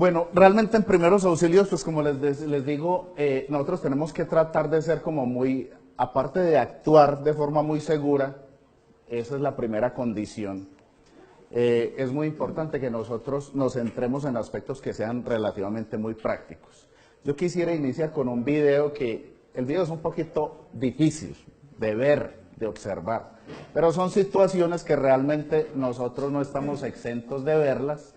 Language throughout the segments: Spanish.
Bueno, realmente en primeros auxilios, pues como les digo, nosotros tenemos que tratar de ser como muy, aparte de actuar de forma muy segura, esa es la primera condición. Es muy importante que nosotros nos centremos en aspectos que sean relativamente muy prácticos. Yo quisiera iniciar con un video que, el video es un poquito difícil de ver, de observar, pero son situaciones que realmente nosotros no estamos exentos de verlas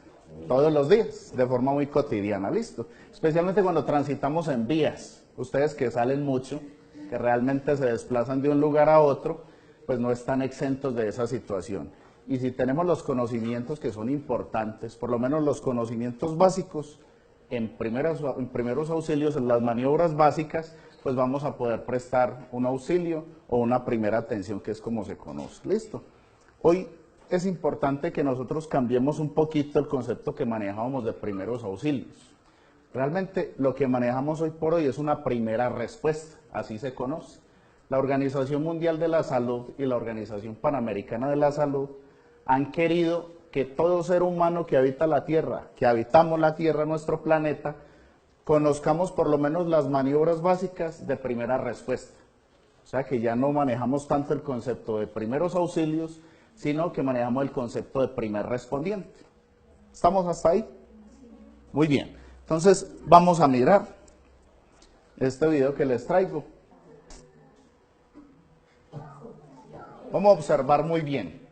todos los días, de forma muy cotidiana, listo. Especialmente cuando transitamos en vías, ustedes que salen mucho, que realmente se desplazan de un lugar a otro, pues no están exentos de esa situación. Y si tenemos los conocimientos que son importantes, por lo menos los conocimientos básicos, en primeros auxilios, en las maniobras básicas, pues vamos a poder prestar un auxilio o una primera atención, que es como se conoce, listo. Hoy es importante que nosotros cambiemos un poquito el concepto que manejábamos de primeros auxilios. Realmente lo que manejamos hoy por hoy es una primera respuesta, así se conoce. La Organización Mundial de la Salud y la Organización Panamericana de la Salud han querido que todo ser humano que habita la Tierra, que habitamos la Tierra, nuestro planeta, conozcamos por lo menos las maniobras básicas de primera respuesta. O sea que ya no manejamos tanto el concepto de primeros auxilios, sino que manejamos el concepto de primer respondiente. ¿Estamos hasta ahí? Muy bien. Entonces vamos a mirar este video que les traigo. Vamos a observar muy bien.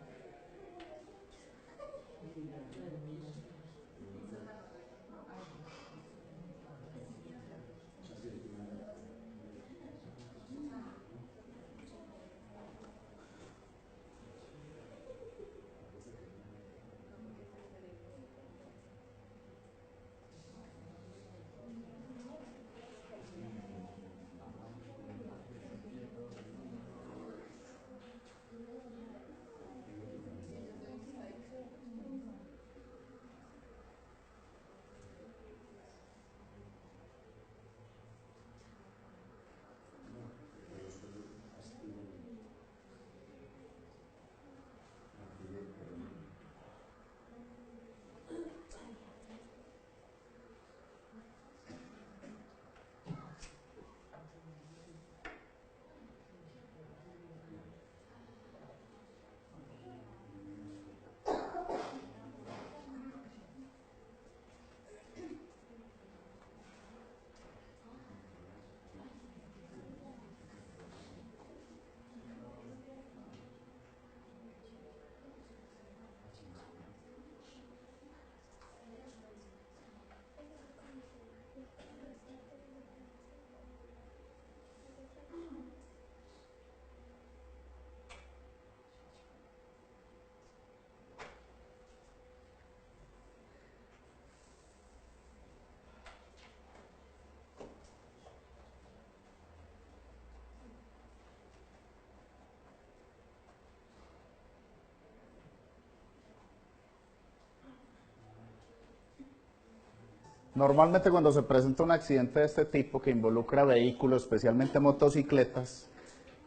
Normalmente cuando se presenta un accidente de este tipo que involucra vehículos, especialmente motocicletas,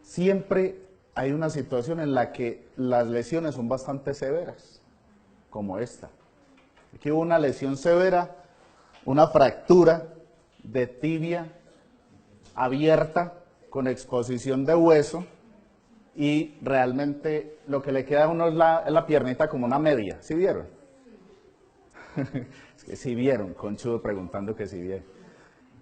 siempre hay una situación en la que las lesiones son bastante severas, como esta. Aquí hubo una lesión severa, una fractura de tibia abierta con exposición de hueso y realmente lo que le queda a uno es la piernita como una media, ¿sí vieron? Es que sí vieron, Conchudo preguntando que sí vieron.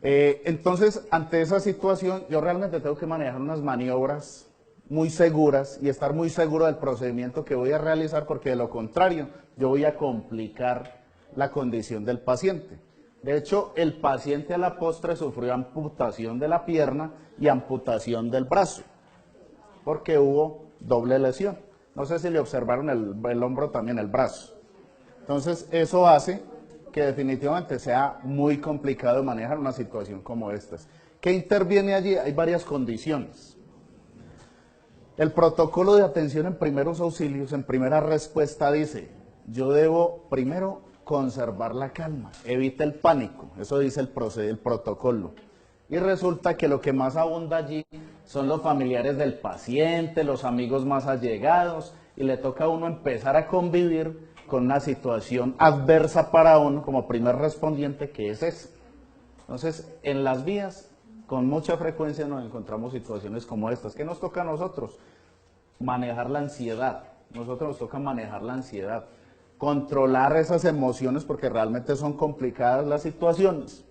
Entonces, ante esa situación, yo realmente tengo que manejar unas maniobras muy seguras y estar muy seguro del procedimiento que voy a realizar, porque de lo contrario, yo voy a complicar la condición del paciente. De hecho, el paciente a la postre sufrió amputación de la pierna y amputación del brazo, porque hubo doble lesión. No sé si le observaron el hombro también, el brazo. Entonces, eso hace que definitivamente sea muy complicado manejar una situación como esta. ¿Qué interviene allí? Hay varias condiciones. El protocolo de atención en primeros auxilios, en primera respuesta, dice, yo debo primero conservar la calma, evita el pánico, eso dice el protocolo. Y resulta que lo que más abunda allí son los familiares del paciente, los amigos más allegados, y le toca a uno empezar a convivir con una situación adversa para uno como primer respondiente, que es esa. Entonces, en las vías, con mucha frecuencia nos encontramos situaciones como estas. ¿Qué nos toca a nosotros? Manejar la ansiedad. Nosotros nos toca manejar la ansiedad, controlar esas emociones porque realmente son complicadas las situaciones.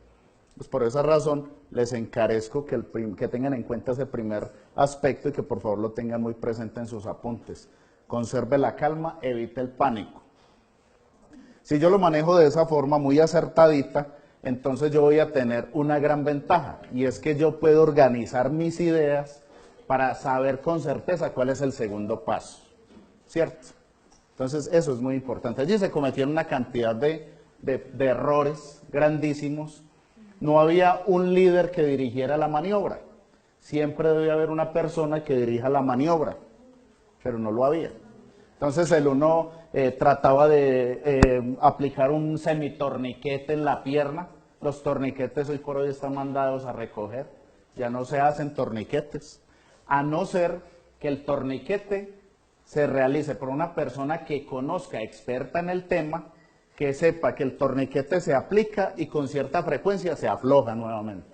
Pues por esa razón les encarezco que tengan en cuenta ese primer aspecto y que por favor lo tengan muy presente en sus apuntes. Conserve la calma, evite el pánico. Si yo lo manejo de esa forma muy acertadita, entonces yo voy a tener una gran ventaja, y es que yo puedo organizar mis ideas para saber con certeza cuál es el segundo paso, ¿cierto? Entonces eso es muy importante. Allí se cometieron una cantidad de errores grandísimos. No había un líder que dirigiera la maniobra. Siempre debe haber una persona que dirija la maniobra, pero no lo había. Entonces el uno trataba de aplicar un semitorniquete en la pierna. Los torniquetes hoy por hoy están mandados a recoger. Ya no se hacen torniquetes. A no ser que el torniquete se realice por una persona que conozca, experta en el tema, que sepa que el torniquete se aplica y con cierta frecuencia se afloja nuevamente.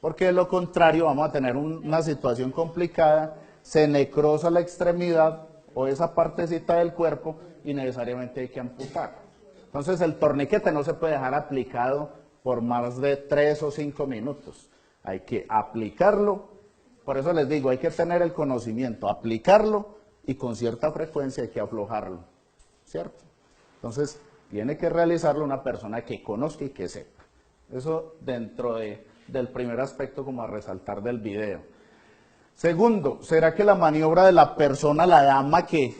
Porque de lo contrario vamos a tener una situación complicada, se necrosa la extremidad o esa partecita del cuerpo y necesariamente hay que amputar. Entonces el torniquete no se puede dejar aplicado por más de 3 o 5 minutos. Hay que aplicarlo, por eso les digo, hay que tener el conocimiento, aplicarlo y con cierta frecuencia hay que aflojarlo, ¿cierto? Entonces tiene que realizarlo una persona que conozca y que sepa. Eso dentro del primer aspecto como a resaltar del video. Segundo, ¿será que la maniobra de la persona, la dama que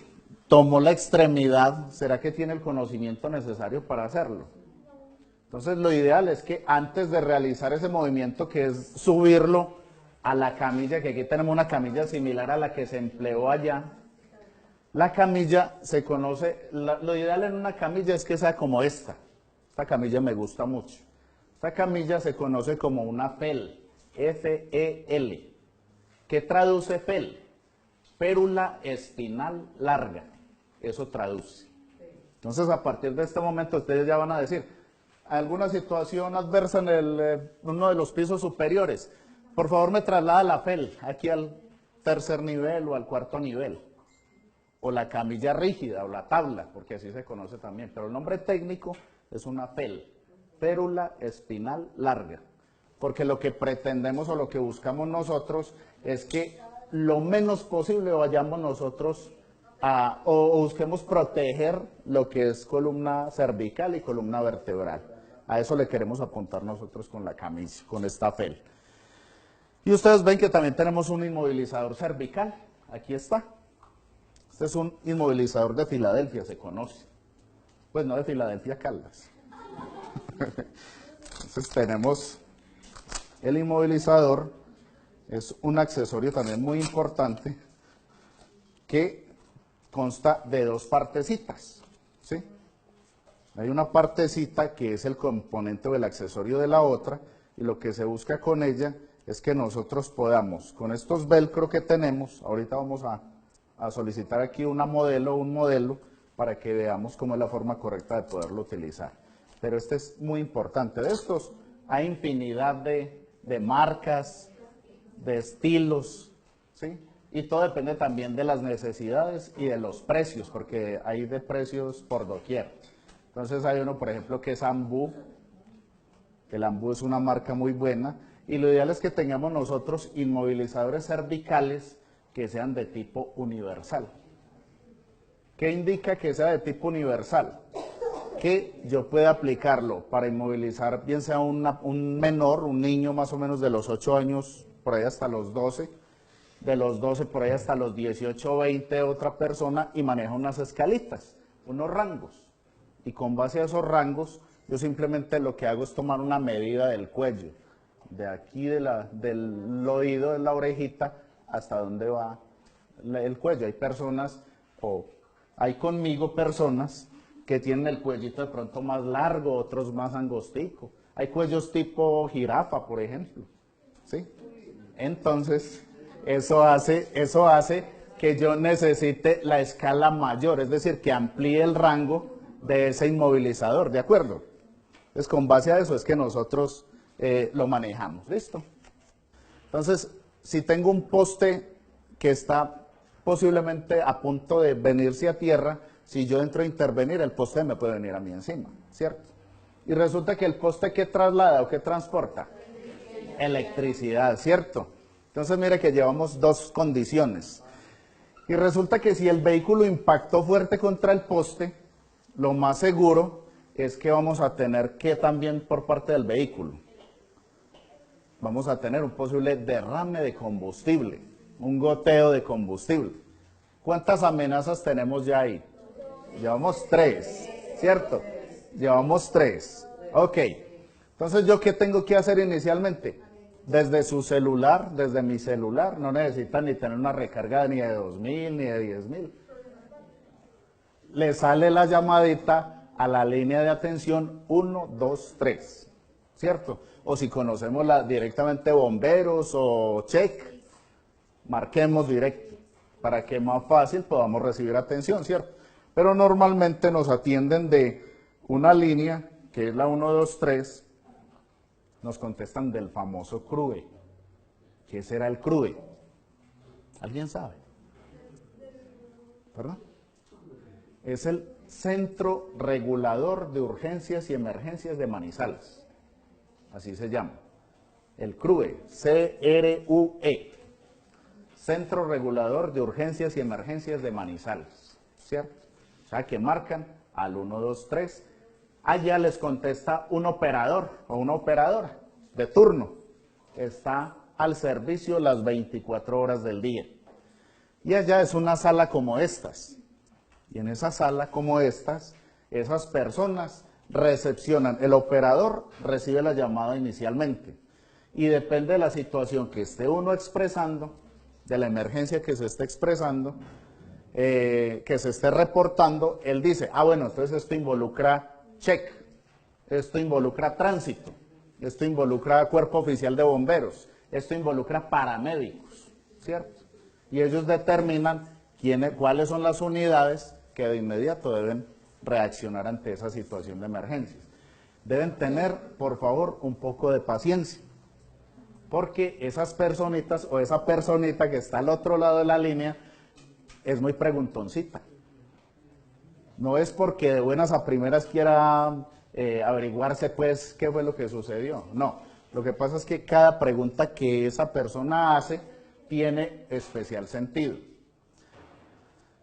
tomó la extremidad, será que tiene el conocimiento necesario para hacerlo? Entonces lo ideal es que antes de realizar ese movimiento, que es subirlo a la camilla, que aquí tenemos una camilla similar a la que se empleó allá, la camilla se conoce, lo ideal en una camilla es que sea como esta camilla me gusta mucho. Esta camilla se conoce como una FEL, F-E-L. ¿Qué traduce FEL? Férula espinal larga, eso traduce. Entonces a partir de este momento ustedes ya van a decir, alguna situación adversa en uno de los pisos superiores, por favor me traslada la FEL aquí al tercer nivel o al cuarto nivel, o la camilla rígida o la tabla, porque así se conoce también, pero el nombre técnico es una FEL, férula espinal larga, porque lo que pretendemos o lo que buscamos nosotros es que lo menos posible vayamos nosotros o busquemos proteger lo que es columna cervical y columna vertebral. A eso le queremos apuntar nosotros con la camisa, con esta FEL. Y ustedes ven que también tenemos un inmovilizador cervical, aquí está. Este es un inmovilizador de Filadelfia, se conoce. Pues no de Filadelfia, Caldas. Entonces tenemos el inmovilizador, es un accesorio también muy importante que consta de dos partecitas, ¿sí? Hay una partecita que es el componente o el accesorio de la otra, y lo que se busca con ella es que nosotros podamos, con estos velcro que tenemos, ahorita vamos a solicitar aquí un modelo para que veamos cómo es la forma correcta de poderlo utilizar. Pero este es muy importante. De estos hay infinidad de marcas, de estilos, ¿sí? Y todo depende también de las necesidades y de los precios, porque hay de precios por doquier. Entonces hay uno, por ejemplo, que es Ambu. El Ambu es una marca muy buena, y lo ideal es que tengamos nosotros inmovilizadores cervicales que sean de tipo universal. ¿Qué indica que sea de tipo universal? Que yo pueda aplicarlo para inmovilizar bien sea un menor, un niño más o menos de los 8 años, por ahí hasta los 12, de los 12 por ahí hasta los 18 o 20 otra persona, y maneja unas escalitas, unos rangos. Y con base a esos rangos, yo simplemente lo que hago es tomar una medida del cuello, de aquí del oído, de la orejita, hasta dónde va el cuello. Hay personas, o hay conmigo personas que tienen el cuellito de pronto más largo, otros más angostico. Hay cuellos tipo jirafa, por ejemplo, ¿sí? Entonces, eso hace que yo necesite la escala mayor, es decir, que amplíe el rango de ese inmovilizador, ¿de acuerdo? Entonces, con base a eso es que nosotros lo manejamos, ¿listo? Entonces, si tengo un poste que está posiblemente a punto de venirse a tierra, si yo entro a intervenir, el poste me puede venir a mí encima, ¿cierto? Y resulta que el poste, ¿qué traslada o qué transporta? Electricidad, ¿cierto? Entonces, mire que llevamos dos condiciones. Y resulta que si el vehículo impactó fuerte contra el poste, lo más seguro es que vamos a tener que también por parte del vehículo, vamos a tener un posible derrame de combustible, un goteo de combustible. ¿Cuántas amenazas tenemos ya ahí? Llevamos 3, ¿cierto? Llevamos 3. Ok. Entonces, ¿yo qué tengo que hacer inicialmente? Desde su celular, desde mi celular, no necesitan ni tener una recarga ni de 2.000 ni de 10.000. Le sale la llamadita a la línea de atención 123, ¿cierto? O si conocemos directamente bomberos o check, marquemos directo para que más fácil podamos recibir atención, ¿cierto? Pero normalmente nos atienden de una línea que es la 123, nos contestan del famoso CRUE. ¿Qué será el CRUE? ¿Alguien sabe? ¿Verdad? Es el Centro Regulador de Urgencias y Emergencias de Manizales. Así se llama. El CRUE, C-R-U-E. Centro Regulador de Urgencias y Emergencias de Manizales. ¿Cierto? O sea que marcan al 123. Allá les contesta un operador o una operadora de turno. Está al servicio las 24 horas del día. Y allá es una sala como estas. Y en esa sala como estas, esas personas recepcionan. El operador recibe la llamada inicialmente. Y depende de la situación que esté uno expresando, de la emergencia que se esté expresando, que se esté reportando, él dice, bueno, entonces esto involucra check, esto involucra tránsito, esto involucra cuerpo oficial de bomberos, esto involucra paramédicos, ¿cierto? Y ellos determinan cuáles son las unidades que de inmediato deben reaccionar ante esa situación de emergencias. Deben tener, por favor, un poco de paciencia, porque esas personitas o esa personita que está al otro lado de la línea es muy preguntoncita. No es porque de buenas a primeras quiera averiguarse pues qué fue lo que sucedió, no. Lo que pasa es que cada pregunta que esa persona hace tiene especial sentido.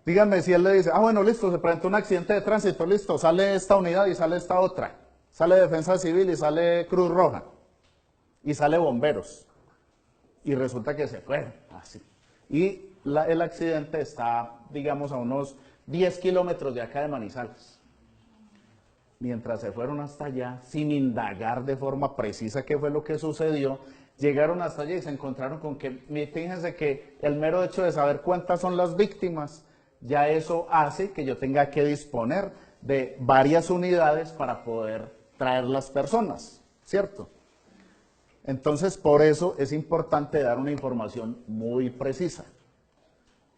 Díganme si él le dice, bueno, listo, se presentó un accidente de tránsito, listo, sale esta unidad y sale esta otra, sale Defensa Civil y sale Cruz Roja, y sale bomberos, y resulta que se fueron, así. Y el accidente está, digamos, a unos 10 kilómetros de acá de Manizales. Mientras se fueron hasta allá, sin indagar de forma precisa qué fue lo que sucedió, llegaron hasta allá y se encontraron con que, fíjense que el mero hecho de saber cuántas son las víctimas, ya eso hace que yo tenga que disponer de varias unidades para poder traer las personas, ¿cierto? Entonces, por eso es importante dar una información muy precisa.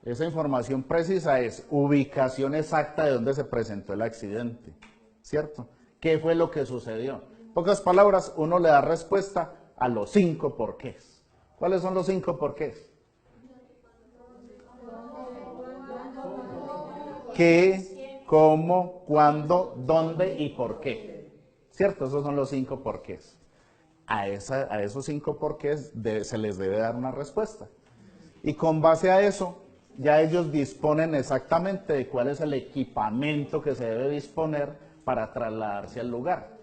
Esa información precisa es ubicación exacta de dónde se presentó el accidente, ¿cierto? ¿Qué fue lo que sucedió? En pocas palabras, uno le da respuesta a los 5 porqués. ¿Cuáles son los 5 porqués? ¿Qué, cómo, cuándo, dónde y por qué? ¿Cierto? Esos son los 5 porqués. A esos 5 porqués se les debe dar una respuesta. Y con base a eso, ya ellos disponen exactamente de cuál es el equipamiento que se debe disponer para trasladarse al lugar.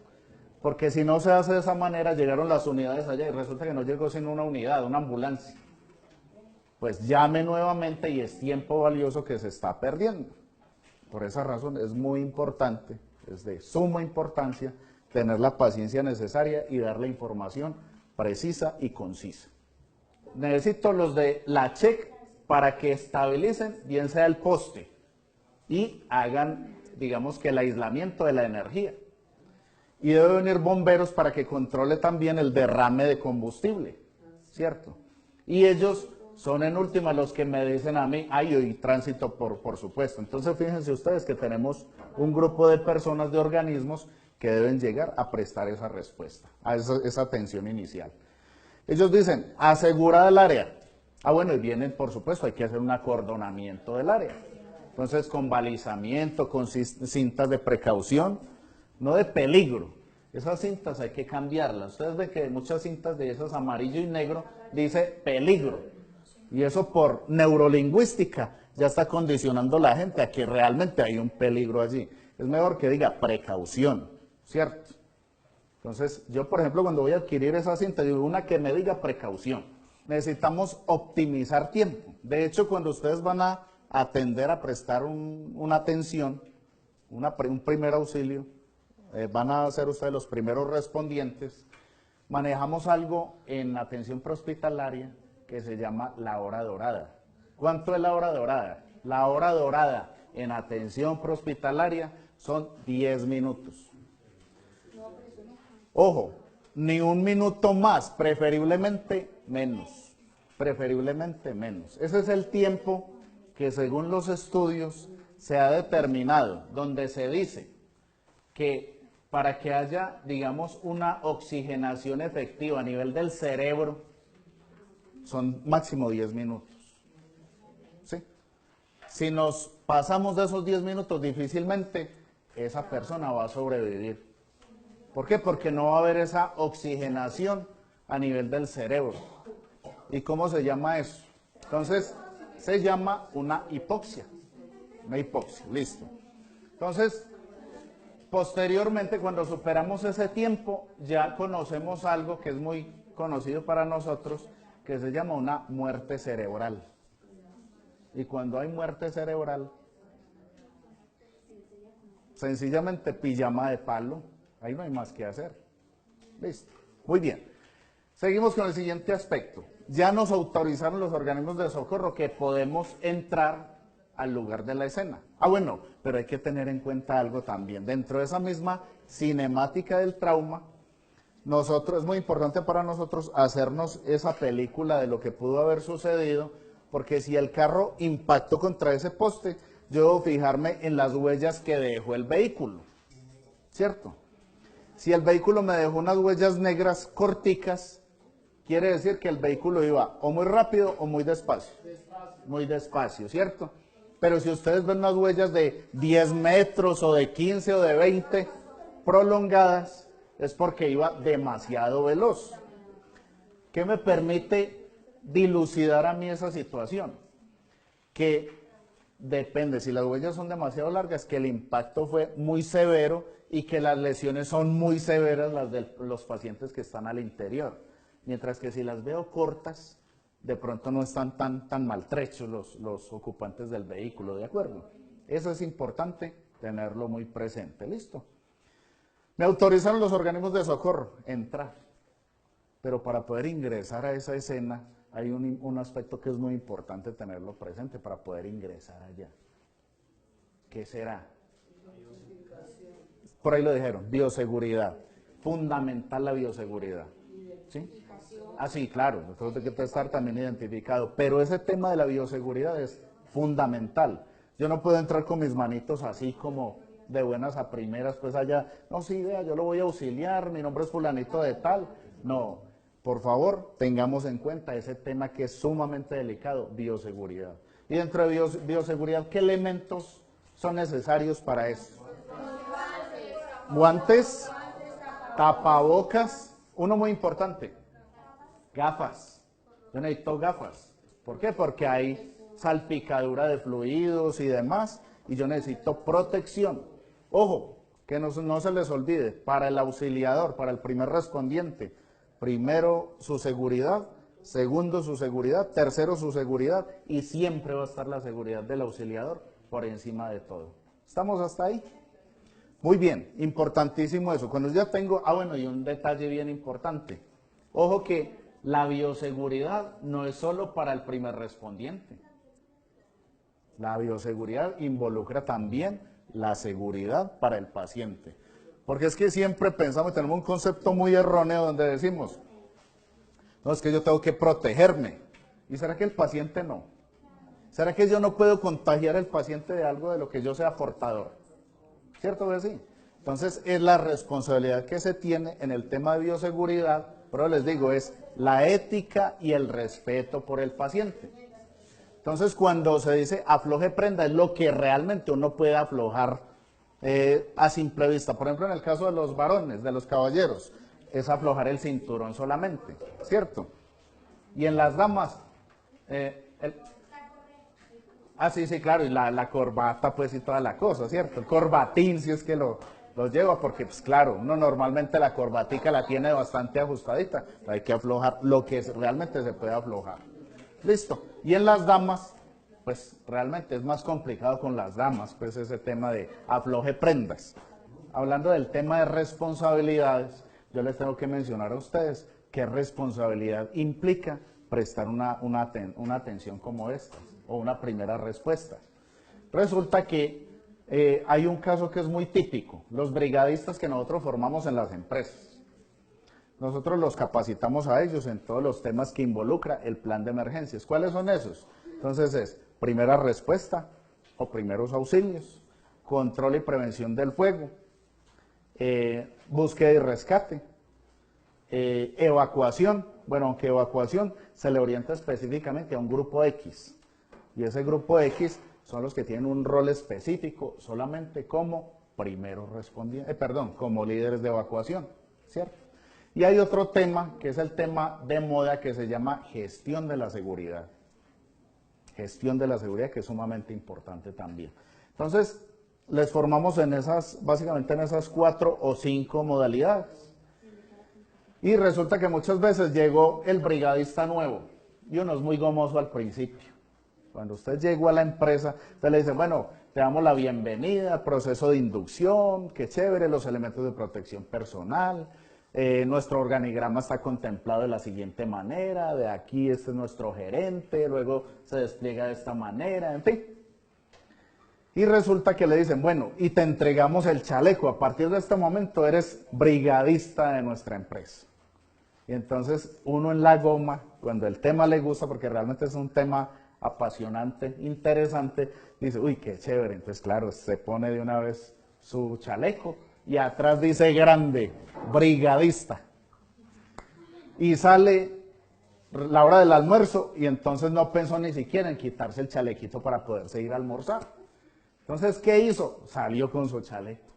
Porque si no se hace de esa manera, llegaron las unidades allá y resulta que no llegó sino una unidad, una ambulancia. Pues llame nuevamente y es tiempo valioso que se está perdiendo. Por esa razón es muy importante, es de suma importancia, tener la paciencia necesaria y dar la información precisa y concisa. Necesito los de la check para que estabilicen bien sea el poste y hagan, digamos que el aislamiento de la energía. Y debe venir bomberos para que controle también el derrame de combustible, ¿cierto? Y ellos son en última los que me dicen a mí, ay, y tránsito por supuesto. Entonces fíjense ustedes que tenemos un grupo de personas, de organismos, que deben llegar a prestar esa respuesta, a esa atención inicial. Ellos dicen, asegurada el área. Ah, bueno, y vienen, por supuesto, hay que hacer un acordonamiento del área. Entonces, con balizamiento, con cintas de precaución, no de peligro. Esas cintas hay que cambiarlas. Ustedes ven que muchas cintas de esas amarillo y negro dice peligro. Y eso por neurolingüística ya está condicionando a la gente a que realmente hay un peligro allí. Es mejor que diga precaución, ¿cierto? Entonces, yo, por ejemplo, cuando voy a adquirir esa cinta, digo una que me diga precaución. Necesitamos optimizar tiempo. De hecho, cuando ustedes van a atender, a prestar una atención, un primer auxilio, van a ser ustedes los primeros respondientes, manejamos algo en atención prehospitalaria que se llama la hora dorada. ¿Cuánto es la hora dorada? La hora dorada en atención prehospitalaria son 10 minutos. Ojo, ni un minuto más, preferiblemente menos. Preferiblemente menos. Ese es el tiempo que según los estudios se ha determinado, donde se dice que para que haya, digamos, una oxigenación efectiva a nivel del cerebro, son máximo 10 minutos. ¿Sí? Si nos pasamos de esos 10 minutos, difícilmente esa persona va a sobrevivir. ¿Por qué? Porque no va a haber esa oxigenación a nivel del cerebro. ¿Y cómo se llama eso? Entonces, se llama una hipoxia. Una hipoxia, listo. Entonces, posteriormente, cuando superamos ese tiempo, ya conocemos algo que es muy conocido para nosotros, que se llama una muerte cerebral. Y cuando hay muerte cerebral, sencillamente pijama de palo, ahí no hay más que hacer. Listo. Muy bien. Seguimos con el siguiente aspecto. Ya nos autorizaron los organismos de socorro que podemos entrar al lugar de la escena. Ah, bueno, pero hay que tener en cuenta algo también. Dentro de esa misma cinemática del trauma, es muy importante para nosotros hacernos esa película de lo que pudo haber sucedido, porque si el carro impactó contra ese poste, yo debo fijarme en las huellas que dejó el vehículo, ¿cierto? Si el vehículo me dejó unas huellas negras corticas, quiere decir que el vehículo iba o muy rápido o muy despacio. Muy despacio, ¿cierto? Pero si ustedes ven unas huellas de 10 metros o de 15 o de 20 prolongadas, es porque iba demasiado veloz. ¿Qué me permite dilucidar a mí esa situación? Que depende, si las huellas son demasiado largas, que el impacto fue muy severo y que las lesiones son muy severas las de los pacientes que están al interior. Mientras que si las veo cortas, de pronto no están tan maltrechos los ocupantes del vehículo, ¿de acuerdo? Eso es importante tenerlo muy presente, ¿listo? Me autorizaron los organismos de socorro entrar, pero para poder ingresar a esa escena hay un aspecto que es muy importante tenerlo presente para poder ingresar allá. ¿Qué será? Por ahí lo dijeron, bioseguridad. Fundamental la bioseguridad. ¿Sí? Ah, sí, claro, esto tiene que estar también identificado, pero ese tema de la bioseguridad es fundamental. Yo no puedo entrar con mis manitos así como de buenas a primeras, pues allá, no, sí, vea, yo lo voy a auxiliar, mi nombre es fulanito de tal. No, por favor, tengamos en cuenta ese tema que es sumamente delicado, bioseguridad. Y dentro de bioseguridad, ¿qué elementos son necesarios para eso? Guantes, tapabocas, uno muy importante, gafas. Yo necesito gafas. ¿Por qué? Porque hay salpicadura de fluidos y demás, y yo necesito protección. Ojo, que no se les olvide, para el auxiliador, para el primer respondiente, primero su seguridad, segundo su seguridad, tercero su seguridad, y siempre va a estar la seguridad del auxiliador por encima de todo. ¿Estamos hasta ahí? Muy bien, importantísimo eso. Cuando ya tengo, bueno, y un detalle bien importante. Ojo que la bioseguridad no es solo para el primer respondiente. La bioseguridad involucra también la seguridad para el paciente. Porque es que siempre pensamos, tenemos un concepto muy erróneo donde decimos, no, es que yo tengo que protegerme. ¿Y será que el paciente no? ¿Será que yo no puedo contagiar al paciente de algo de lo que yo sea portador? ¿Cierto que sí? Entonces es la responsabilidad que se tiene en el tema de bioseguridad, pero les digo, es la ética y el respeto por el paciente. Entonces cuando se dice afloje prenda, es lo que realmente uno puede aflojar a simple vista. Por ejemplo, en el caso de los varones, de los caballeros, es aflojar el cinturón solamente, ¿cierto? Y en las damas, sí, sí, claro, y la corbata, pues, y toda la cosa, ¿cierto? El corbatín, si es que lo lleva, porque, pues, claro, uno normalmente la corbatica la tiene bastante ajustadita, hay que aflojar lo que realmente se puede aflojar. Listo. Y en las damas, pues, realmente es más complicado con las damas, pues, ese tema de afloje prendas. Hablando del tema de responsabilidades, yo les tengo que mencionar a ustedes qué responsabilidad implica prestar una atención como esta, o una primera respuesta. Resulta que hay un caso que es muy típico, los brigadistas que nosotros formamos en las empresas. Nosotros los capacitamos a ellos en todos los temas que involucra el plan de emergencias. ¿Cuáles son esos? Entonces es primera respuesta o primeros auxilios, control y prevención del fuego, búsqueda y rescate, evacuación. Bueno, aunque evacuación se le orienta específicamente a un grupo X. Y ese grupo X son los que tienen un rol específico solamente como primeros respondientes, como líderes de evacuación, ¿cierto? Y hay otro tema, que es el tema de moda, que se llama gestión de la seguridad. Gestión de la seguridad, que es sumamente importante también. Entonces, les formamos en básicamente en esas 4 o 5 modalidades. Y resulta que muchas veces llegó el brigadista nuevo, y uno es muy gomoso al principio. Cuando usted llegó a la empresa, usted le dice, bueno, te damos la bienvenida, proceso de inducción, qué chévere, los elementos de protección personal, nuestro organigrama está contemplado de la siguiente manera, de aquí este es nuestro gerente, luego se despliega de esta manera, en fin. Y resulta que le dicen, bueno, y te entregamos el chaleco, a partir de este momento eres brigadista de nuestra empresa. Y entonces uno en la goma, cuando el tema le gusta, porque realmente es un tema apasionante, interesante, dice, uy, qué chévere. Entonces, claro, se pone de una vez su chaleco y atrás dice grande, brigadista. Y sale la hora del almuerzo y entonces no pensó ni siquiera en quitarse el chalequito para poderse ir a almorzar. Entonces, ¿qué hizo? Salió con su chaleco.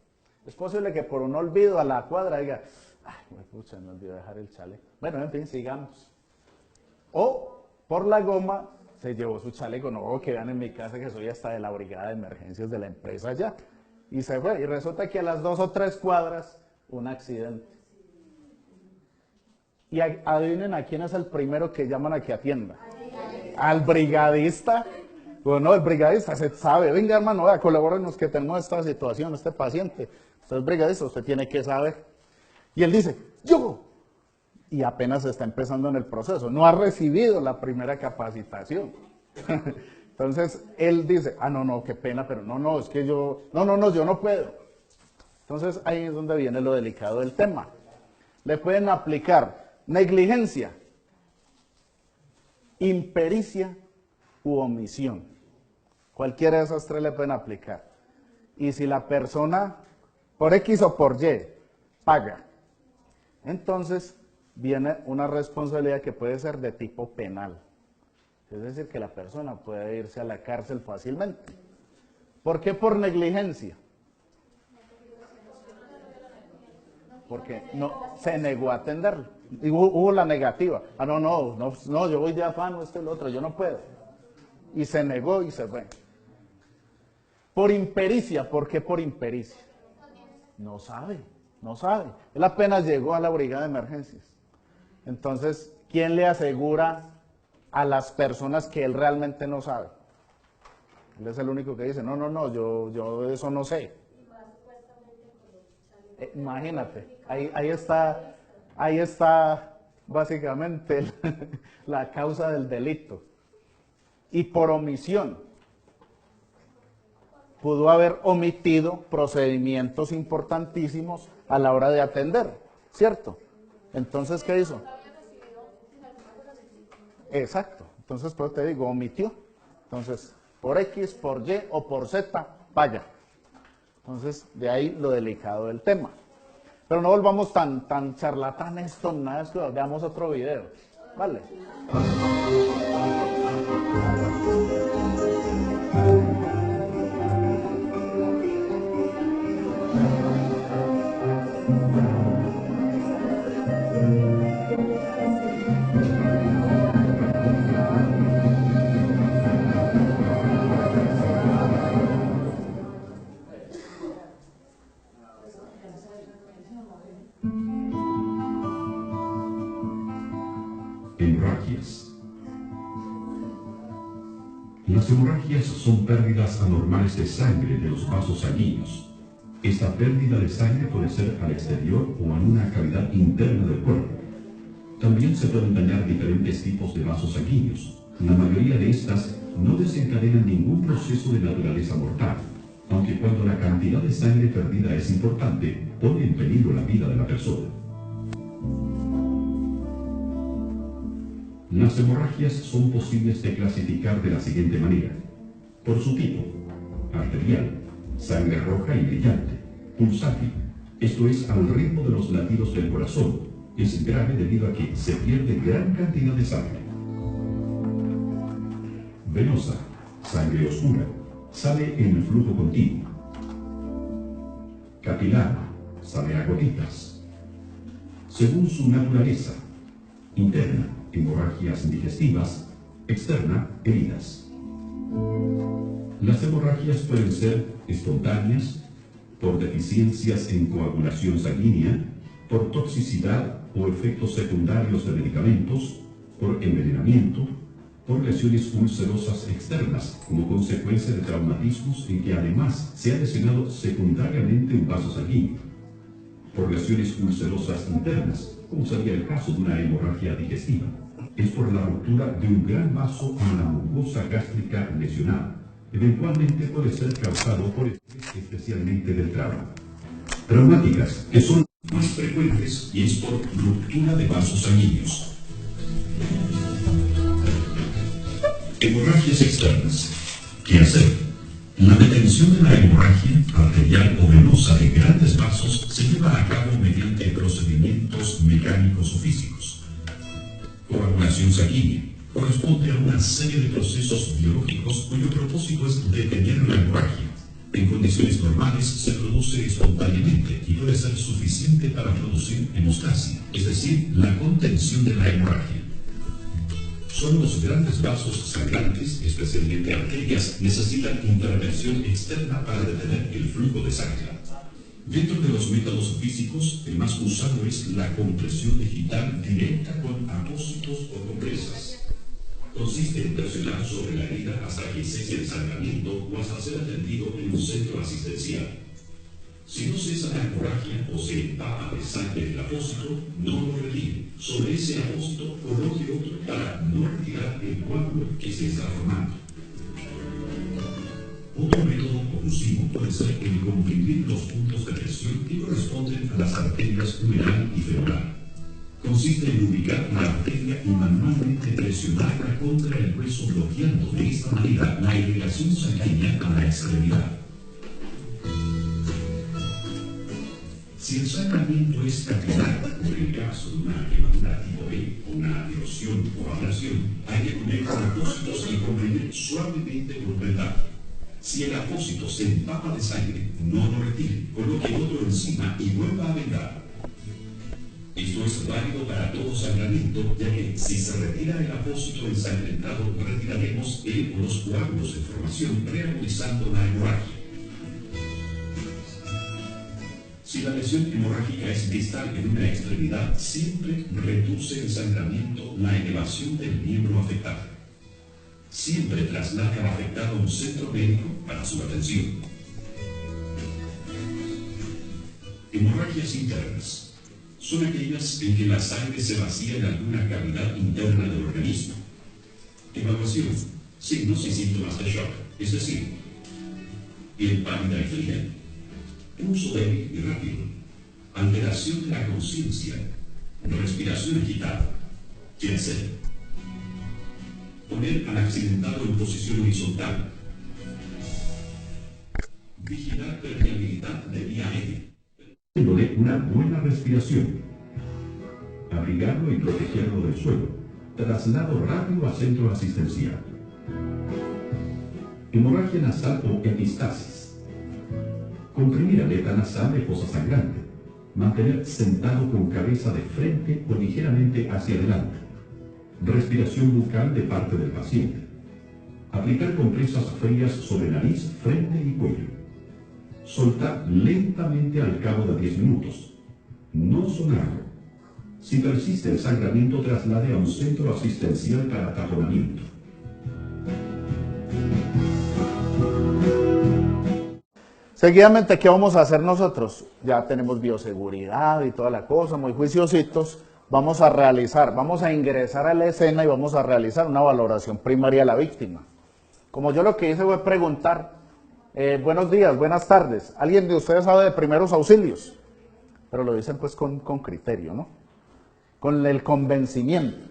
Es posible que por un olvido a la cuadra diga, ay, pucha, me olvidó dejar el chaleco. Bueno, en fin, sigamos. O por la goma se llevó su chaleco, no, que vean en mi casa que soy hasta de la brigada de emergencias de la empresa ya. Y se fue, y resulta que a las 2 o 3 cuadras, un accidente. Y adivinen a quién es el primero que llaman a que atienda. Al brigadista. Bueno, el brigadista se sabe, venga hermano, colabórenos que tenemos esta situación, este paciente. Usted es brigadista, usted tiene que saber. Y él dice, yo. Y apenas está empezando en el proceso, no ha recibido la primera capacitación. Entonces, él dice, no, qué pena, pero no, es que yo no puedo. Entonces, ahí es donde viene lo delicado del tema. Le pueden aplicar negligencia, impericia u omisión. Cualquiera de esas 3 le pueden aplicar. Y si la persona, por X o por Y, paga, entonces viene una responsabilidad que puede ser de tipo penal. Es decir, que la persona puede irse a la cárcel fácilmente. ¿Por qué por negligencia? Porque no se negó a atenderlo. Y hubo la negativa. No, yo voy de afán, esto y lo otro, yo no puedo. Y se negó y se fue. Por impericia, ¿por qué por impericia? No sabe. Él apenas llegó a la brigada de emergencias. Entonces, ¿quién le asegura a las personas que él realmente no sabe? Él es el único que dice, yo de eso no sé. Imagínate, ahí está básicamente la causa del delito. Y por omisión, pudo haber omitido procedimientos importantísimos a la hora de atender, ¿cierto? Entonces, ¿qué hizo? Exacto. Entonces, pues te digo, omitió. Entonces, por X, por Y o por Z, vaya. Entonces, de ahí lo delicado del tema. Pero no volvamos tan charlatanes con nada de esto, veamos otro video. Vale. Hemorragias. Las hemorragias son pérdidas anormales de sangre de los vasos sanguíneos. Esta pérdida de sangre puede ser al exterior o en una cavidad interna del cuerpo. También se pueden dañar diferentes tipos de vasos sanguíneos. La mayoría de estas no desencadenan ningún proceso de naturaleza mortal, aunque cuando la cantidad de sangre perdida es importante, pone en peligro la vida de la persona. Las hemorragias son posibles de clasificar de la siguiente manera: por su tipo: arterial, sangre roja y brillante; pulsátil, esto es al ritmo de los latidos del corazón, es grave debido a que se pierde gran cantidad de sangre; venosa, sangre oscura, sale en el flujo continuo; capilar, sale a gotitas; según su naturaleza: interna, hemorragias digestivas; externa, heridas. Las hemorragias pueden ser espontáneas, por deficiencias en coagulación sanguínea, por toxicidad o efectos secundarios de medicamentos, por envenenamiento, por lesiones ulcerosas externas como consecuencia de traumatismos en que además se ha lesionado secundariamente un vaso sanguíneo, por lesiones ulcerosas internas, como sería el caso de una hemorragia digestiva. Es por la ruptura de un gran vaso en la mucosa gástrica lesionada. Eventualmente puede ser causado por estrés, especialmente del trauma. Traumáticas, que son más frecuentes, y es por ruptura de vasos sanguíneos. Hemorragias externas. ¿Qué hacer? La detención de la hemorragia arterial o venosa de grandes vasos se lleva a cabo mediante procedimientos mecánicos o físicos. Coagulación sanguínea corresponde a una serie de procesos biológicos cuyo propósito es detener la hemorragia. En condiciones normales se produce espontáneamente y puede ser suficiente para producir hemostasia, es decir, la contención de la hemorragia. Solo los grandes vasos sangrantes, especialmente arterias, necesitan intervención externa para detener el flujo de sangre. Dentro de los métodos físicos, el más usado es la compresión digital directa con apósitos o compresas. Consiste en presionar sobre la herida hasta que cese el sangramiento o hasta ser atendido en un centro asistencial. Si no cesa la hemorragia o se empapa de sangre el apósito, no lo retire. Sobre ese apósito coloque otro para no retirar el coágulo que se está formando. Otro método oclusivo puede ser el comprimir los puntos de presión que corresponden a las arterias umeral y femoral. Consiste en ubicar la arteria y manualmente presionarla contra el hueso, bloqueando de esta manera la irrigación sanguínea a la extremidad. Si el sangramiento es capilar, como en el caso de una quemadura tipo B, una erosión o ablación, hay que poner apósitos y comprimir suavemente por vendado. Si el apósito se empapa de sangre, no lo retire, coloque otro encima y vuelva a vendar. Esto es válido para todo sangramiento, ya que si se retira el apósito ensangrentado, retiraremos el o los coágulos en formación, reagudizando la hemorragia. Si la lesión hemorrágica es distal en una extremidad, siempre reduce el sangramiento la elevación del miembro afectado. Siempre traslade al afectado a un centro médico para su atención. Hemorragias internas son aquellas en que la sangre se vacía en alguna cavidad interna del organismo. Evaluación: signos y síntomas de shock, es decir, piel pálida y fría, pulso débil y rápido, alteración de la conciencia, respiración agitada. ¿Qué hacer? Poner al accidentado en posición horizontal. Vigilar permeabilidad de vía aérea. Dándole una buena respiración. Abrigarlo y protegerlo del suelo. Traslado rápido a centro asistencial. Hemorragia nasal o epistasis. Comprimir aleta nasal de fosa sangrante. Mantener sentado con cabeza de frente o ligeramente hacia adelante. Respiración bucal de parte del paciente. Aplicar compresas frías sobre nariz, frente y cuello. Soltar lentamente al cabo de 10 minutos. No sonarlo. Si persiste el sangramiento, traslade a un centro asistencial para taponamiento. Seguidamente, ¿qué vamos a hacer nosotros? Ya tenemos bioseguridad y toda la cosa, muy juiciositos. Vamos a ingresar a la escena y vamos a realizar una valoración primaria de la víctima. Como yo lo que hice fue preguntar, buenos días, buenas tardes, ¿alguien de ustedes sabe de primeros auxilios? Pero lo dicen pues con criterio, ¿no? Con el convencimiento.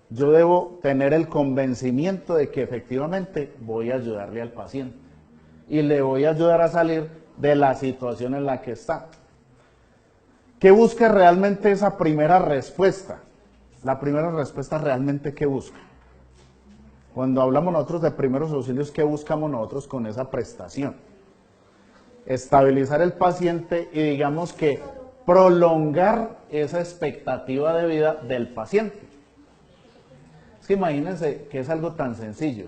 Yo debo tener el convencimiento de que efectivamente voy a ayudarle al paciente y le voy a ayudar a salir de la situación en la que está. ¿Qué busca realmente esa primera respuesta? La primera respuesta realmente, ¿qué busca? Cuando hablamos nosotros de primeros auxilios, ¿qué buscamos nosotros con esa prestación? Estabilizar el paciente y digamos que prolongar esa expectativa de vida del paciente. Es que imagínense que es algo tan sencillo.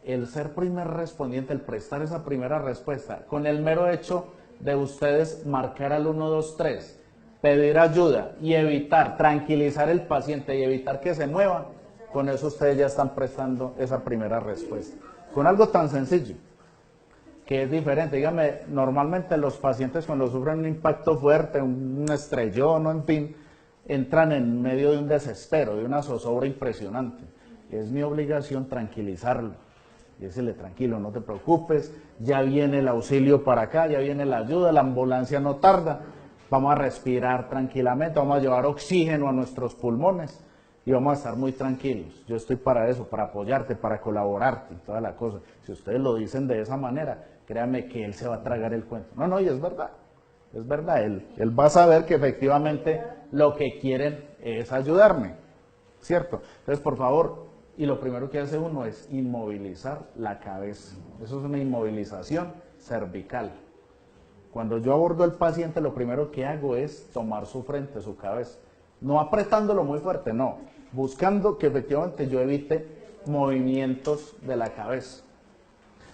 El ser primer respondiente, el prestar esa primera respuesta, con el mero hecho de ustedes marcar al 1, 2, 3, pedir ayuda y evitar, tranquilizar el paciente y evitar que se mueva, con eso ustedes ya están prestando esa primera respuesta. Con algo tan sencillo, que es diferente. Dígame, normalmente los pacientes cuando sufren un impacto fuerte, un estrellón o en fin, entran en medio de un desespero, de una zozobra impresionante. Es mi obligación tranquilizarlo y decirle, tranquilo, no te preocupes, ya viene el auxilio para acá, ya viene la ayuda, la ambulancia no tarda, vamos a respirar tranquilamente, vamos a llevar oxígeno a nuestros pulmones y vamos a estar muy tranquilos. Yo estoy para eso, para apoyarte, para colaborarte y toda la cosa. Si ustedes lo dicen de esa manera, créanme que él se va a tragar el cuento. No, y es verdad, él va a saber que efectivamente lo que quieren es ayudarme, ¿cierto? Entonces, por favor, y lo primero que hace uno es inmovilizar la cabeza. Eso es una inmovilización cervical. Cuando yo abordo al paciente, lo primero que hago es tomar su frente, su cabeza. No apretándolo muy fuerte, no. Buscando que efectivamente yo evite movimientos de la cabeza.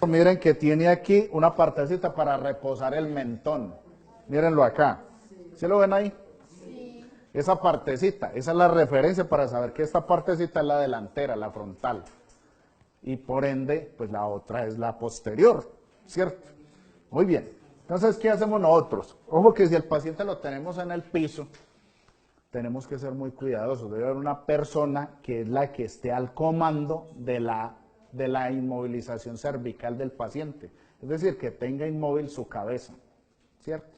Miren que tiene aquí una partecita para reposar el mentón. Mírenlo acá. ¿Sí lo ven ahí? Sí. Esa partecita, esa es la referencia para saber que esta partecita es la delantera, la frontal. Y por ende, pues la otra es la posterior, ¿cierto? Muy bien. Entonces, ¿qué hacemos nosotros? Ojo que si el paciente lo tenemos en el piso, tenemos que ser muy cuidadosos. Debe haber una persona que es la que esté al comando de la inmovilización cervical del paciente. Es decir, que tenga inmóvil su cabeza, ¿cierto?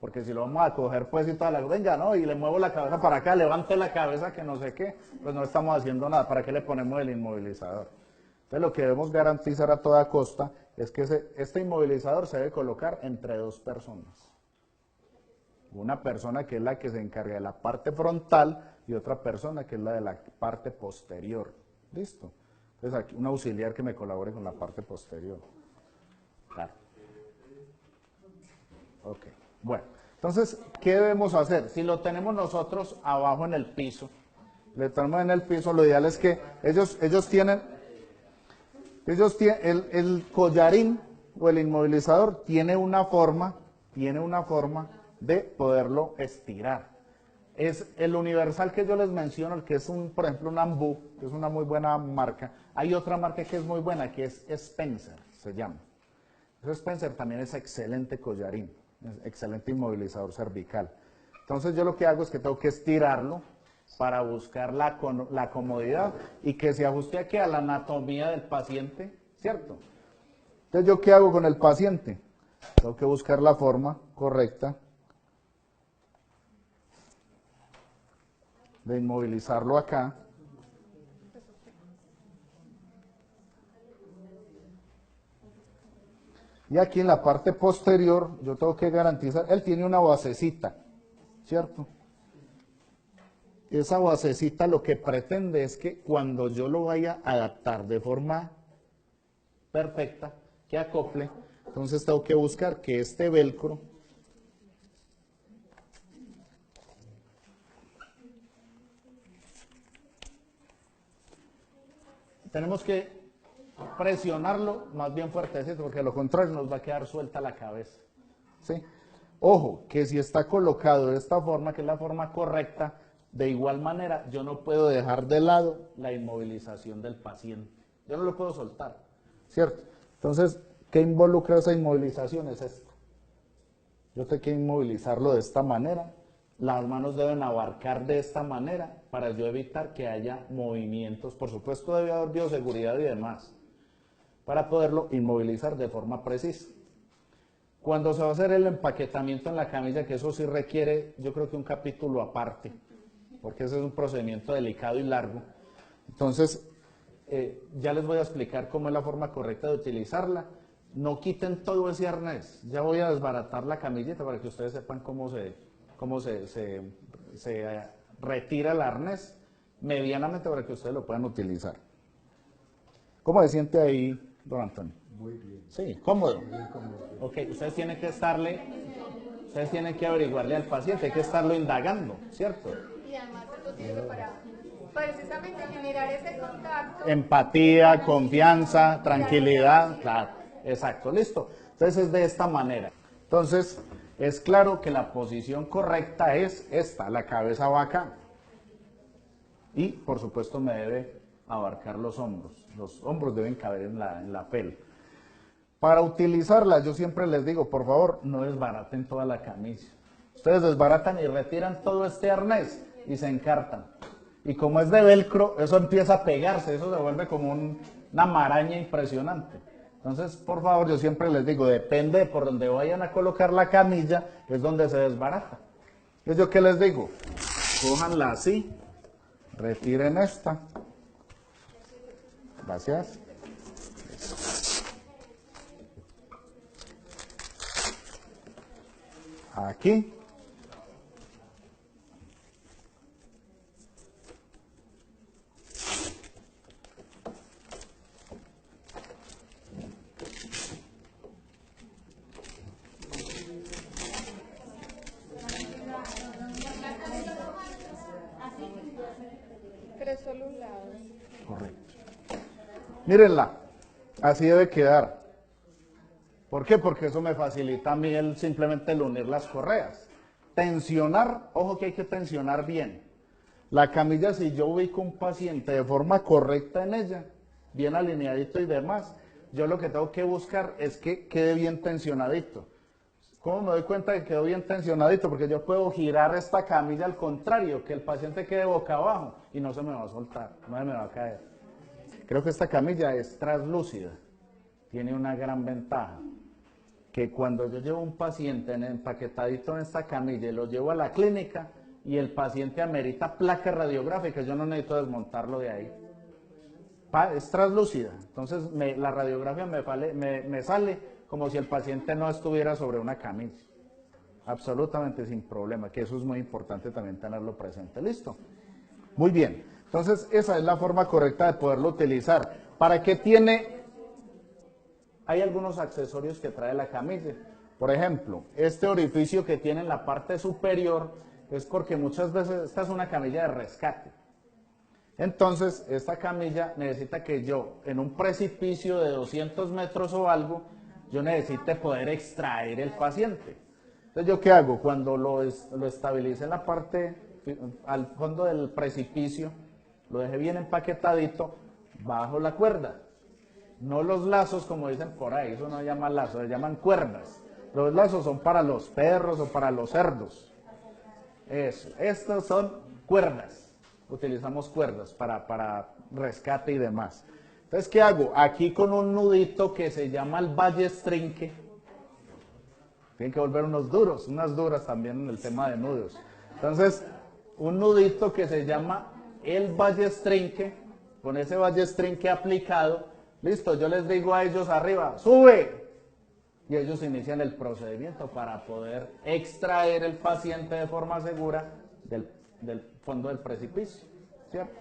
Porque si lo vamos a coger pues y toda la... Venga, ¿no? Y le muevo la cabeza para acá, levante la cabeza que no sé qué, pues no estamos haciendo nada. ¿Para qué le ponemos el inmovilizador? Entonces lo que debemos garantizar a toda costa es que este inmovilizador se debe colocar entre dos personas. Una persona que es la que se encarga de la parte frontal y otra persona que es la de la parte posterior. ¿Listo? Entonces aquí un auxiliar que me colabore con la parte posterior. Claro. Ok. Bueno, entonces, ¿qué debemos hacer? Si lo tenemos nosotros abajo en el piso, le tenemos en el piso, lo ideal es que ellos tienen el collarín o el inmovilizador tiene una forma de poderlo estirar. Es el universal que yo les menciono, el que es por ejemplo un Ambu, que es una muy buena marca. Hay otra marca que es muy buena, que es Spencer, se llama. Ese Spencer también es excelente collarín, es excelente inmovilizador cervical. Entonces yo lo que hago es que tengo que estirarlo para buscar la comodidad y que se ajuste aquí a la anatomía del paciente, ¿cierto? Entonces, ¿yo qué hago con el paciente? Tengo que buscar la forma correcta de inmovilizarlo acá. Y aquí en la parte posterior, yo tengo que garantizar, él tiene una basecita, ¿cierto? Esa basecita lo que pretende es que cuando yo lo vaya a adaptar de forma perfecta, que acople, entonces tengo que buscar que este velcro tenemos que presionarlo más bien fuertecito, porque lo contrario nos va a quedar suelta la cabeza, ¿sí? Ojo, que si está colocado de esta forma, que es la forma correcta, de igual manera yo no puedo dejar de lado la inmovilización del paciente. Yo no lo puedo soltar, ¿cierto? Entonces, ¿qué involucra esa inmovilización? Es esto. Yo tengo que inmovilizarlo de esta manera. Las manos deben abarcar de esta manera para yo evitar que haya movimientos. Por supuesto, debe haber bioseguridad y demás, para poderlo inmovilizar de forma precisa. Cuando se va a hacer el empaquetamiento en la camilla, que eso sí requiere, yo creo que un capítulo aparte, porque ese es un procedimiento delicado y largo. Entonces, ya les voy a explicar cómo es la forma correcta de utilizarla. No quiten todo ese arnés. Ya voy a desbaratar la camillita para que ustedes sepan cómo se retira el arnés medianamente para que ustedes lo puedan utilizar. ¿Cómo se siente ahí, don Antonio? Muy bien. Sí, cómodo. Muy cómodo. Ok, ustedes tienen que averiguarle al paciente, hay que estarlo indagando, ¿cierto? Y además esto sirve para precisamente generar ese contacto. Empatía, confianza, tranquilidad, claro, exacto, listo. Entonces es de esta manera. Entonces es claro que la posición correcta es esta, la cabeza va acá. Y por supuesto me debe abarcar los hombros deben caber en la pel. Para utilizarla, yo siempre les digo, por favor, no desbaraten toda la camisa. Ustedes desbaratan y retiran todo este arnés y se encartan. Y como es de velcro, eso empieza a pegarse, eso se vuelve como una maraña impresionante. Entonces, por favor, yo siempre les digo, depende de por donde vayan a colocar la camilla, es donde se desbarata. Entonces, ¿yo qué les digo? Cójanla así, retiren esta. Gracias. Aquí. Pero solo un lado. Correcto. Mírenla, así debe quedar. ¿Por qué? Porque eso me facilita a mí simplemente el unir las correas. Tensionar, ojo que hay que tensionar bien. La camilla, si yo ubico un paciente de forma correcta en ella, bien alineadito y demás, yo lo que tengo que buscar es que quede bien tensionadito. ¿Cómo me doy cuenta de que quedó bien tensionadito? Porque yo puedo girar esta camilla al contrario, que el paciente quede boca abajo y no se me va a soltar, no se me va a caer. Creo que esta camilla es translúcida, tiene una gran ventaja, que cuando yo llevo un paciente empaquetadito en esta camilla y lo llevo a la clínica y el paciente amerita placa radiográfica, yo no necesito desmontarlo de ahí. Es translúcida, entonces la radiografía me sale como si el paciente no estuviera sobre una camilla, absolutamente sin problema, que eso es muy importante también tenerlo presente. ¿Listo? Muy bien, entonces esa es la forma correcta de poderlo utilizar. ¿Para qué tiene? Hay algunos accesorios que trae la camilla. Por ejemplo, este orificio que tiene en la parte superior es porque muchas veces esta es una camilla de rescate. Entonces, esta camilla necesita que yo, en un precipicio de 200 metros o algo, yo necesite poder extraer el paciente. Entonces, ¿yo qué hago? Cuando lo estabilice en la parte, al fondo del precipicio, lo deje bien empaquetadito, bajo la cuerda. No los lazos, como dicen por ahí, eso no se llama lazos, se llaman cuerdas. Los lazos son para los perros o para los cerdos. Eso, estos son cuerdas. Utilizamos cuerdas para rescate y demás. Entonces, ¿qué hago? Aquí con un nudito que se llama el ballestrinque. Tienen que volver unas duras también en el tema de nudos. Entonces, un nudito que se llama el ballestrinque, con ese ballestrinque aplicado, listo, yo les digo a ellos arriba, sube, y ellos inician el procedimiento para poder extraer el paciente de forma segura del fondo del precipicio, ¿cierto?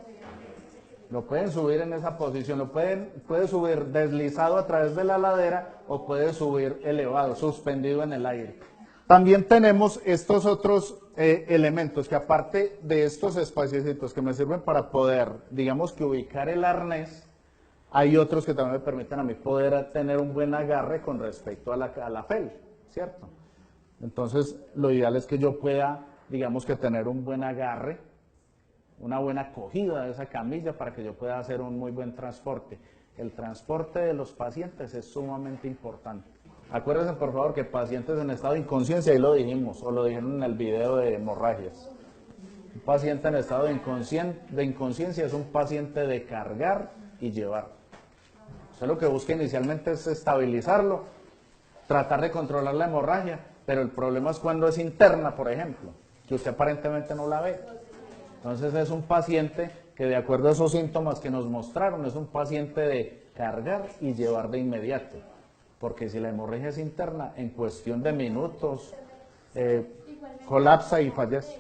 Lo pueden subir en esa posición, puede subir deslizado a través de la ladera o puede subir elevado, suspendido en el aire. También tenemos estos otros elementos que, aparte de estos espacios que me sirven para poder, digamos que ubicar el arnés, hay otros que también me permiten a mí poder tener un buen agarre con respecto a la fel, ¿cierto? Entonces, lo ideal es que yo pueda, digamos que tener un buen agarre, una buena acogida de esa camilla para que yo pueda hacer un muy buen transporte. El transporte de los pacientes es sumamente importante. Acuérdense, por favor, que pacientes en estado de inconsciencia, ahí lo dijimos, o lo dijeron en el video de hemorragias. Un paciente en estado de inconsciencia es un paciente de cargar y llevar. Usted lo que busca inicialmente es estabilizarlo, tratar de controlar la hemorragia, pero el problema es cuando es interna, por ejemplo, que usted aparentemente no la ve. Entonces es un paciente que, de acuerdo a esos síntomas que nos mostraron, es un paciente de cargar y llevar de inmediato. Porque si la hemorragia es interna, en cuestión de minutos, colapsa y fallece.